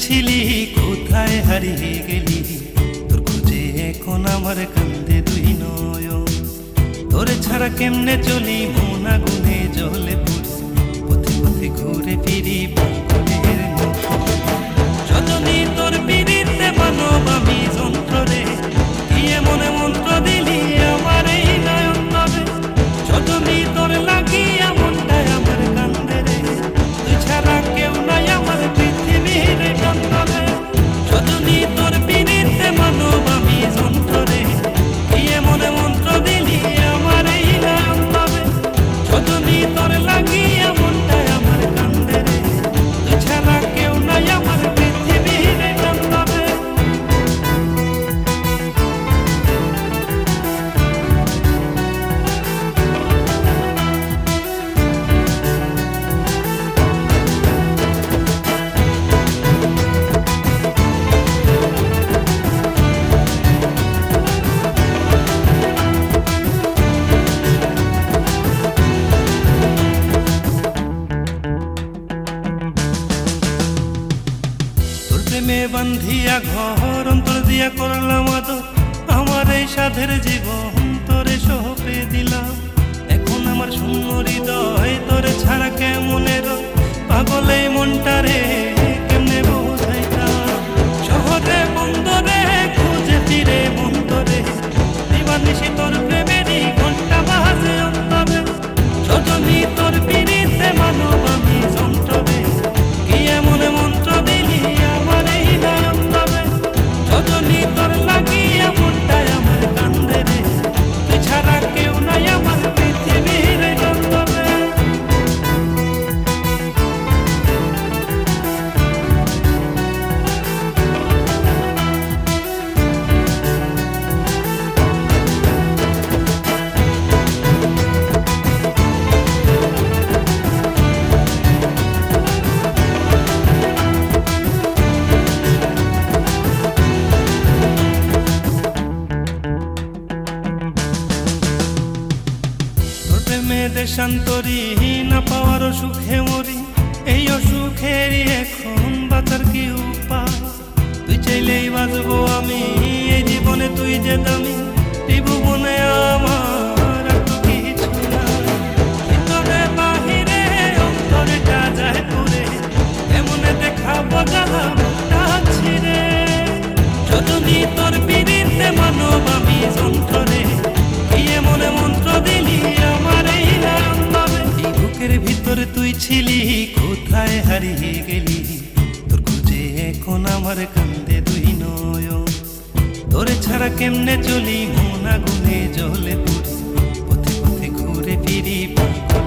ছিলি কোথায় হারিয়ে গেলি, তোর খুঁজে এখন আমার কান্দে দুই নয়ন। তোরে ছাড়া কেমনে চলি, মন আগুনে জ্বলে পুরি, পথে পথে ঘুরে ফিরি পাগলের মতো। সজনী তোর পিড়িতে মানব আমি যন্ত্র রে, কি মনে মন্ত্র দিলি আমার এই নয়ন তবে। সজনী তোর লাগিয়া মনটায় আমার কান্দে রে, তুই ছাড়া কেউ নাই আমার পৃথিবীর কান্দে। সজনী তোর পিড়িতে মানব আমি যন্ত্র রে, কি মনে মন্ত্র দিলি আমার এই নয়ন তবে। সজনী তোর লাগিয়া মনটায় আমার কান্দে রে, তুই ছাড়া কেউ নাই আমার পৃথিবীর কান্দে। প্রেমে বান্ধিয়া ঘর অন্তর দিয়া করলাম আদর, আমার এই সাধের জীবন তোরে সঁপে দিলাম। এখন আমার শূন্য হৃদয় তোরে ছাড়া কেমনে রয়, পাগল এই মনটারে কেমনে বোঝাইতাম। শহরে বন্দরে খুঁজে ফিরে বন্দরে, দিবানিশি তোর প্রেমেরই ঘন্টা বাজে অন্তরে। সজনী তোর পিড়িতে মানব আমি যন্ত্র রে, কি মনে মন্ত্র দিলি আমার এই নয়ন তবে। সজনী তোর লাগিয়া মনটায় আমার কান্দে রে, তুই ছাড়া কেউ নাই আমার পৃথিবীর কান্দে। প্রেমে দেশান্তরি না পাওয়ার সুখে মরি, এই অসুখেরই এখন বাঁচার কি উপায়। তুই চাইলেই বাঁচবো আমি এই জীবনে, তুই যে দামি ত্রিভুবনে আমার আর তো কিছু নাই। ভিতরে বাহিরে অন্তরটা যায় পুরে, এমনে দেখাবো জ্বালা মনটা ছিঁড়ে। সজনী তোর পিড়িতে মানব আমি যন্ত্র রে, কি মনে মন্ত্র দিলি আমার এই নয়ন তবে। এই বুকের ভিতরে তুই ছিলি কোথায় হারিয়ে গেলি, তোর খুঁজে এখন আমার কান্দে দুই নয়ন। তোরে ছাড়া কেমনে চলি, মন আগুনে জ্বলে পুরি, পথে পথে ঘুরে ফিরি পাগল।